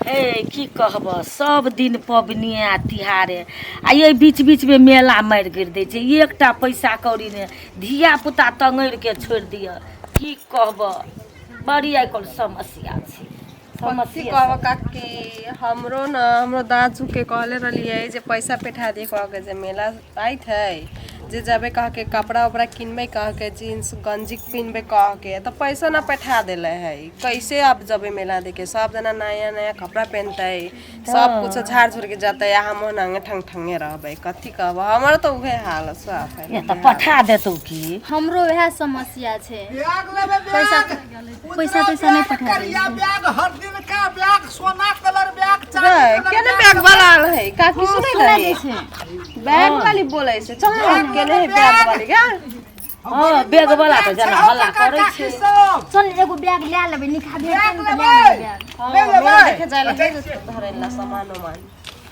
ए की कहब सब दिन पबनी आ तिहारे आ ये बीच बीच में मेला मारि गिर दै छै एकटा पैसा कौड़ी ने धिया पुता तंगड़ के छोड़ दिया की कहब बड़ी आइकल समस्या छै कथी कहब काकी हमरो दादू के कहले रहिए जे पैसा पेठा दे कह के जे मेला आइत है जे जबे कह के कपड़ा उपड़ा किनबे कह के जीन्स गंजी पिनबे कह के तो पैसा ना पेठा देले है कैसे आप जबे मेला देखे सब जना नया नया कपड़ा पहनते सब कुछ झाड़ झुड़ के जाते हम नंगे ठंग ठंगे रहबे कथी कहब हमर तो उहे हाल साफ है ये तो पठा देतौ की हमरो वह समस्या छे पैसा पैसा नहीं पठा दे बैग हर दिन का बैग सोना कलर बैग चांदी केने बैग वाला है काकी सुनै रही बैग वाली बोले से चल केने है बैग वाली का हां बैग वाला तो जना हल्ला करे छै चल एगो बैग ले लेबे निखा दे ले बैग हां देखे जाइले धरे ला सामान मान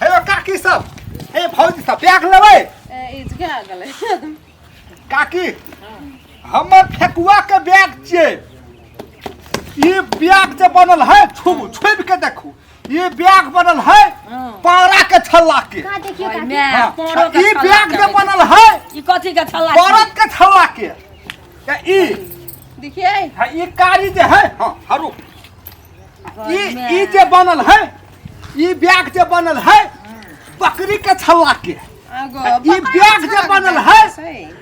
हे काकी सब ए भौजी सब बैग लेबै ए इज के आ गेले काकी हमर फेकुआ के बैग छियै ये बैग जे बनल है छुब के देखू ये बैग बनल है पारा के छल्ला के का देखियो काकी ये बैग जे बनल है ई कथि के छल्ला औरत के छल्ला के ई देखिए हां ये कारी जे है हां हरु ई जे बनल है ई बैग जे बनल है बकरी के छल्ला के ई बैग जे बनल है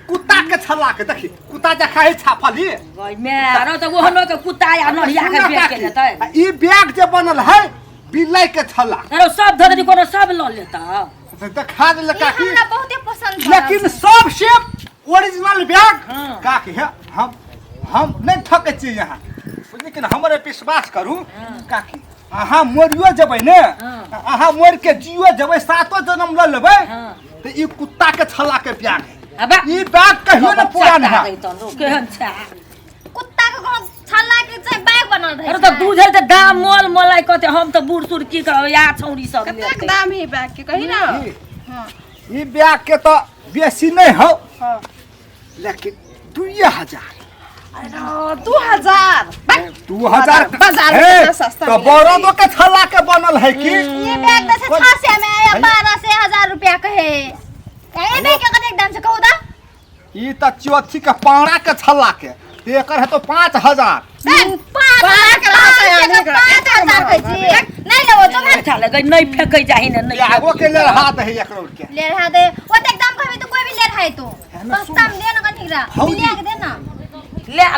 कुत्ता के छल्ला के देखी कुत्ता जे खाए छापली गई मेरा तो वो के कुत्ता या नढ़िया के बेच के लेतै ई बैग जे बनल है बिलाई के छल्ला अरे सब धरती कोनो सब ल लेता देखा दे काकी हमरा बहुते पसंद है लेकिन सब से ओरिजिनल बैग काकी है हम नहीं ठके छी यहाँ लेकिन हमरे विश्वास करू काकी अहाँ मोरियो जबै ने अहाँ मोर के जियो जबै सातो जन्म ल लेबै तो ई कुत्ता के छल्ला के बैग है ई बैग कहियो न पुरान है केहन छै कुत्ता के कोनो छल्ला के छै बैग बनल रहे अरे तो बुझे त दाम मोल मोलाई कहते हम तो बूढ़ सूढ़ की करब या छौरी सब कतेक दाम है बैग के कही ना ई बैग के तो बेसी नहीं हो लेकिन 2000 2000 2000 बाजार में सस्ता तो बरदो के छल्ला के बनल है कि ये बैग दे से 600 में या 12 से 1000 रुपया कहे ए बैग के कतेक दाम से कहू दा ई त चौथी के पाड़ा के छल्ला के एकर है तो 5000 नहीं लेबो तो अच्छा लगे नहीं फेकै जाहि ने नहीं आगो के ले हाथ है एकरो के ले रहा दे ओते दाम कहबे तो कोई भी ले रहा है तो सस्ता में दे ना कनिकरा मिला के दे ना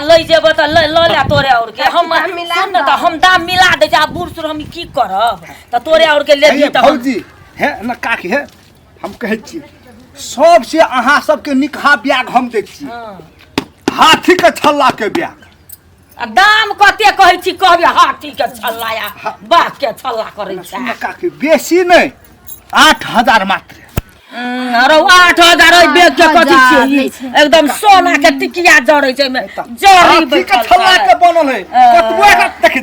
ले जेबो त ले ले तोरे और के हम सुन न त हम दाम मिला दे जा बूढ़ सूढ़ हम की करब त तोरे और के ले दी त फौजी है न काकी है हम कहै छी सबसे अहाँ सबके निकहा ब्याग हम दै छी हाथी के छल्ला के ब्याग दाम कते कहै छी कहबे हाथी के छल्ला या बाघ के छल्ला करै छै काकी बेसी नहीं 8000 मात्र अरे 8000 ओइ बेग के कथि छियै एकदम सोना के टिकिया जड़ै छै में जड़ी हाथी के छल्ला के बनल है कतबो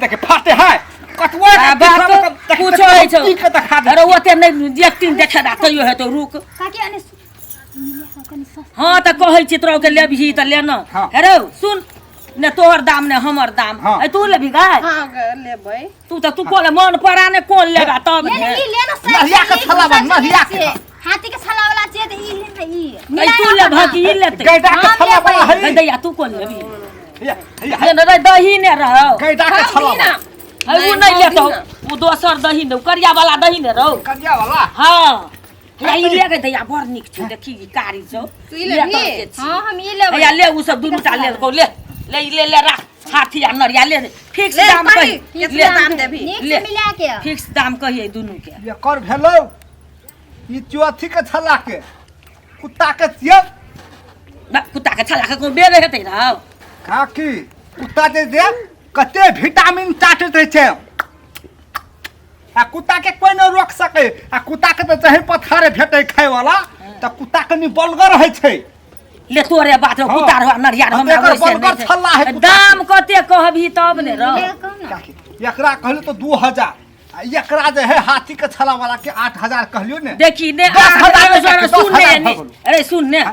देखि फाटे है कतबो पूछो है छौ अरे ओते नहीं देखतिन देखे दा तइयो है तो रुक काकी अने हां त कहै छी तोरा के लेबही त लेना हेरो सुन ने तोहर दाम ने हमर दाम ए तू लेबी गाय हां लेबै तू कोले मन परा ने कोन लेगा तब ये ले ना नहिया के छल्ला बन नहिया के हाथी के छल्ला वाला चाहिए तो ई ले ना ई ए तू ले भागी ई लेते गैडा के छल्ला बन है दैया तू कोन लेबी ये न दही ने रहो गैडा के छल्ला ए वो नहीं लेतो वो दोसर दही ने करिया वाला दही ने रहो करिया वाला हां या ई ले के दैया बड़ निक छै देखी ई कारी छौ तू ई लेबी हां हम ई लेबै या ले उ सब दुनु टा ले को ले राख हाथी आ नरिया ले फिक्स दाम कही कितना दाम देबी ले मिला के फिक्स दाम कहिए दुनु के ये कर भेलो ई चौथी के छल्ला के कुत्ता के दियो कुत्ता के छल्ला के को बेरे हेतै रौ काकी कुत्ता दे कते विटामिन चाटत रहे छै आ कुत्ता के कोई न रोक सके आ कुत्ता के तो चाहे पथारे भेटै खाय वाला त कुत्ता कनी बलगर रहै छै ले तोरे बात रो कुत्ता रो नरिया रो हमरा बलगर छल्ला है दाम कते कहबी तब ने रौ काकी एकरा कहले तो 2000 एकरा जे है हाथी के छल्ला वाला के 8000 कहलियो ने देखी ने 8000 सुन ने अरे सुन ने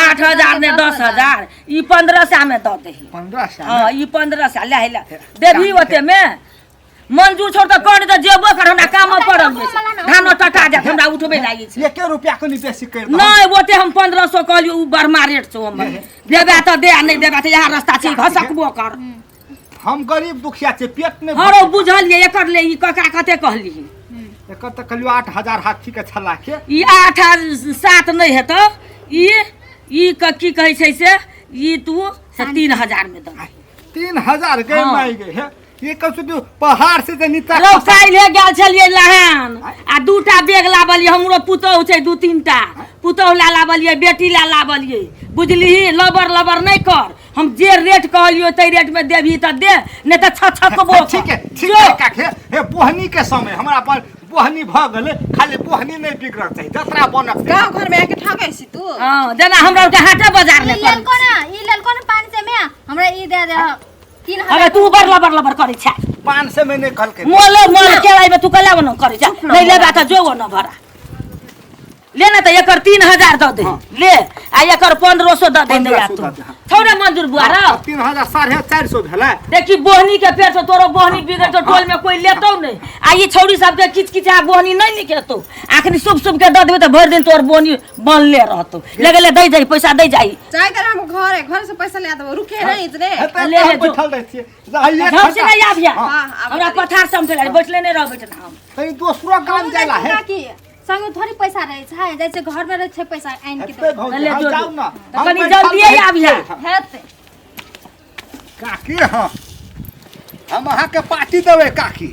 8000 ने 10000 ई 1500 में द देही 1500 हां ई 1500 ले देबी ओते में मंजूर छोड़ त कोन त जेबो एकर हमरा काम पड़ल छै धान टटा जात हमरा उठबे लागि छै 1 रुपया कनी बेसी कर दो नहीं ओते हम 1500 कहलियो उ बर्मा रेट छौ हम देबे त दे नहीं देबे त यहाँ रास्ता छै घसकबो कर हम गरीब दुखिया छै पेट में हरो बुझलिए एकर ले ई कका कते कहली एकर त कहलियो 8000 हाथी के छला के ई 8 7 नहीं हेतो ई की कहै छै से ई तू 3000 में द 3000 के माई गे हे ये कसु पहाड़ से जे नीचा रो काल्हे गेल छलिए लहान आ दूटा बैग लाबलिए हमरो पुतौह छै 2-3 टा पुतौह ला लाबलिए बेटी ला लाबलिए बुझलिही लबर नहीं कर हम जे रेट कहलियो तै रेट में देबही त दे नहीं त छछकबो ठीक है काके हे बोहनी के समय हमरा पर बोहनी भ गेले खाली बोहनी नहीं बिगड़ छै जतरा बनक गांव घर में आके ठकै छी तू हां जेना हमरा के हाटे बाजार ले कर ई लेल कोन 500 में हमरा ई दे दे 3000 अरे तू लबर करै छै 500 में नहीं कल के मोल के लाइबे तू कला बन करै छै नहीं लेबा त जो न भरा लेना त एकर 3000 द दे ले आ एकर 1500 द दे दे तू थोड़े मंजूर बुआ रे 3000 450 भेला देखी बोहनी के पेट से तोरो बोहनी बिगड़ तो टोल में कोई लेतो नहीं आ ये छौड़ी सब के किचकिचा बोहनी नहीं निकेतो आखनी शुभ के द देबे त भर दिन तोर बोहनी बनले रहतो ले दे जाई पैसा दे जाई चाहे कर हम घर से पैसा ले देबो रुके नहीं इतने ले हे जो बैठल रह छिए जाइए हम से नहीं आबिया हमरा पथार समझले बैठले नहीं रह बैठना हम कहीं दूसरा काम जाला है की संगे थोड़ी पैसा रहे छै जैसे घर में रहे छै पैसा आइन के ले जो जाऊ ना त कनी जल्दी आबिया हेत काकी हां हम अहाँ के पार्टी देबे काकी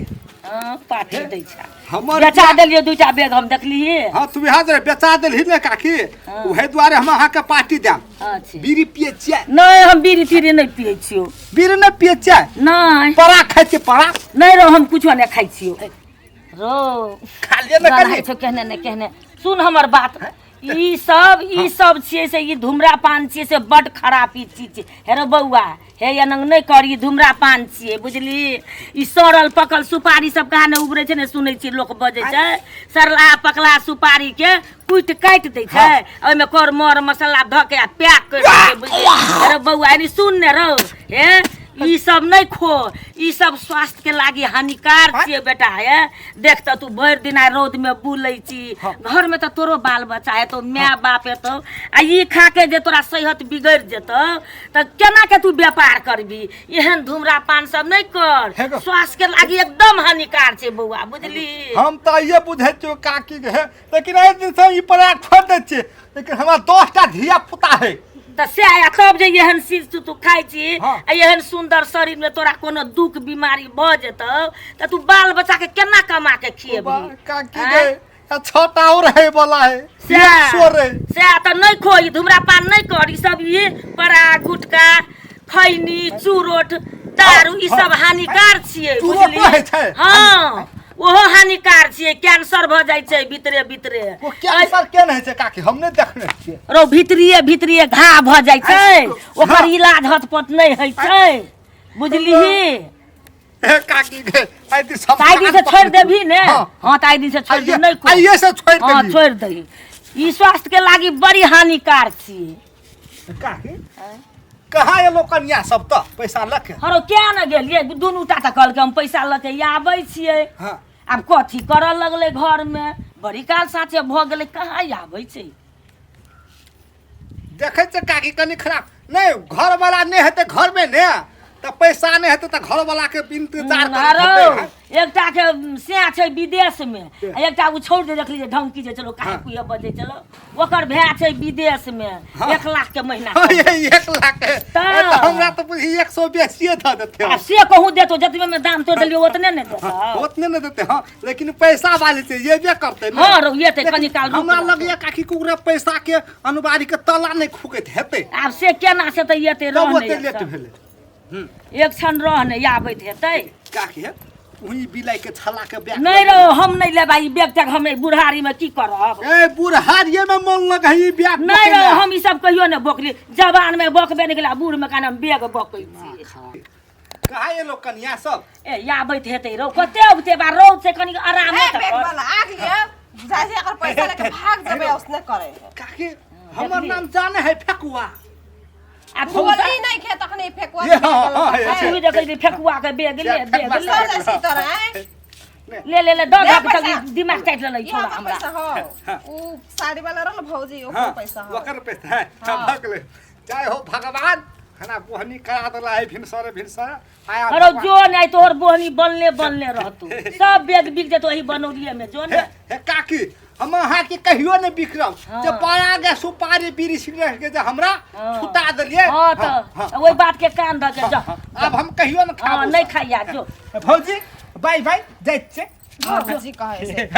हां पार्टी दै छै हमर बेचा देलिए दूटा बैग हम देखलिए हां तू यहाँ दे बेचा देलही ने काकी उहे द्वारे हम अहाँ के पार्टी देम अच्छा बीड़ी पिए छिए नहीं हम बीड़ी तीड़ी नहीं पिए छियो बीड़ी नहीं पिए छिए नहीं परा खाइ छिए परा नहीं रो हम कुछ नहीं खाइ छियो रो खालिए न कनी छो कहने ने कहने सुन हमर बात ई सब छिए से ई धूम्रपान छिए से बड खराब ई चीज छै हे रो बौआ हे एनंग नहीं करी धूम्रपान छिए बुझली ई सड़ल पकल सुपारी सब कहा ने उबरे छै ने सुनै छी लोग बजे छै सरला पकला सुपारी के कुट काट दै छै ओइ में कर मर मसाला ध के पैक कर दै बुझली हे रो बौआ एनी सुन ने रो हे ई सब नहीं खो ई सब स्वास्थ्य के लागी हानिकार छिए बेटा है देख त तू भर दिन रोद में बुलै छी घर में त तोरो बाल बच्चा है तो माय बाप है तो आ ई खा के जे तोरा सेहत बिगड़ जेतो त केना के तू व्यापार करबी एहन धूम्रपान सब नहीं कर स्वास्थ्य के लागी एकदम हानिकार छै बौआ बुझली हम त ये बुझै छियो काकी के है लेकिन ए दिन से ई परा छोड़ दै छिए लेकिन हमरा 10 टा धिया पुता है त से आया तब जे एहन चीज तू खाइ छी आ एहन सुंदर शरीर में तोरा कोनो दुख बीमारी भ जेतौ त तू बाल बच्चा के केना कमा के खिएबी काकी के छोटा और है वाला है से त नहीं खोई धूम्रपान नहीं कर ई सब ये परा गुटका खैनी चूरोट दारू ई सब हानिकार छिए बुझली हां ओहो हानिकार छिए कैंसर भ जाय छै भीतरे ओ कैंसर के नहीं छै काकी हम नहीं देखने छिए रो भीतरिए घा भ जाय छै ओकर इलाज हटपट नहीं है छै बुझलीही ए काकी के आई दी सब ताई दिन से छोड़ देबी ने हां ताई दिन से छोड़ दे नहीं को आइए से छोड़ दे हां छोड़ दही ई स्वास्थ्य के लागी बड़ी हानिकार छिए काकी कहाँ ये लोग कन्या सब त पैसा लके हरो क्या न गेलिए दुनू टा त कहल के हम पैसा लके आबै छिए हां अब कथी करऽ लगले घर में बड़ी काल साथे भ गेले कहाँ आबै छै देखे छ काकी कनी खराब नहीं घर वाला नहीं हेते घर में ने त पैसा नहीं हेते त घर वाला के इंतजार करत एकटा के से छै विदेश में एकटा उ छोड़ दे देखली ढंकी जे चलो काहे कुए बजे चलो ओकर भै छै विदेश में 1 लाख के महीना 1 लाख त हमरा त 100 बेसिए द देते आ से कहूं देतो जतबे में दाम तो देलियो ओतने ने देता ओतने ने देते हां लेकिन पैसा वाले से ये भी करते हां रो ये ते कनी काल हमरा लगिया काकी कुकरा पैसा के अनुबारी के तला नहीं खुकत हेते आब से केना से त ये ते रह नहीं लेट भेले एक क्षण रह नहीं आबैत हेतै काकी है उही बिलाई के छला के बैग नहीं रो हम नहीं लेबा ई बैग तक हम बुढ़ारी में की करब ए बुढ़ारिये में मन लगई बैग नहीं रो हम ई सब कहियो ने बोकली जवान में बोकबे नहीं गेला बूढ़ में कान बैग बोकै छी कहाँ ये लोग कन्या सब ए आबैत हेतै रो कते उते बा रौद से कनी आराम ए त बैग कर वाला आग लिया जैसे अगर पैसा लेके भाग जाबे उसने करे काकी हमर नाम जाने है फेकुआ आ तू बोली नहीं खे तखनी फेकुआ ये, हाँ, हाँ, ये, तू देखे फेकुआ के बैग ले बैग ले सर ऐसी तरह है ले ले ले दो ले दो पैसा। तक दिमाग काट ले ये छोड़ा हमर हमरा पैसा हो ऊ साड़ी वाला रहल भौजी ओकर हाँ पैसा हो ओकर पैसा है भग ले जय हो भगवान खाना बोहनी करा देला है भिनसर आया अरे जो नहीं तोहर बोहनी बनले रहतू सब बेग बिक जेतो वही बनौरिये में जो हे ने हे काकी हम अहाँ के कहियो ने बिकरम हाँ। जे पड़ा गे सुपारी बीड़ी सिगरेट के जे हमरा हाँ। छुटा देलिए हां तो वही बात के कान द के जा अब हम कहियो न हां खाबो नहीं खाइया जो भौजी बाय बाय जाइत छै भौजी कहे से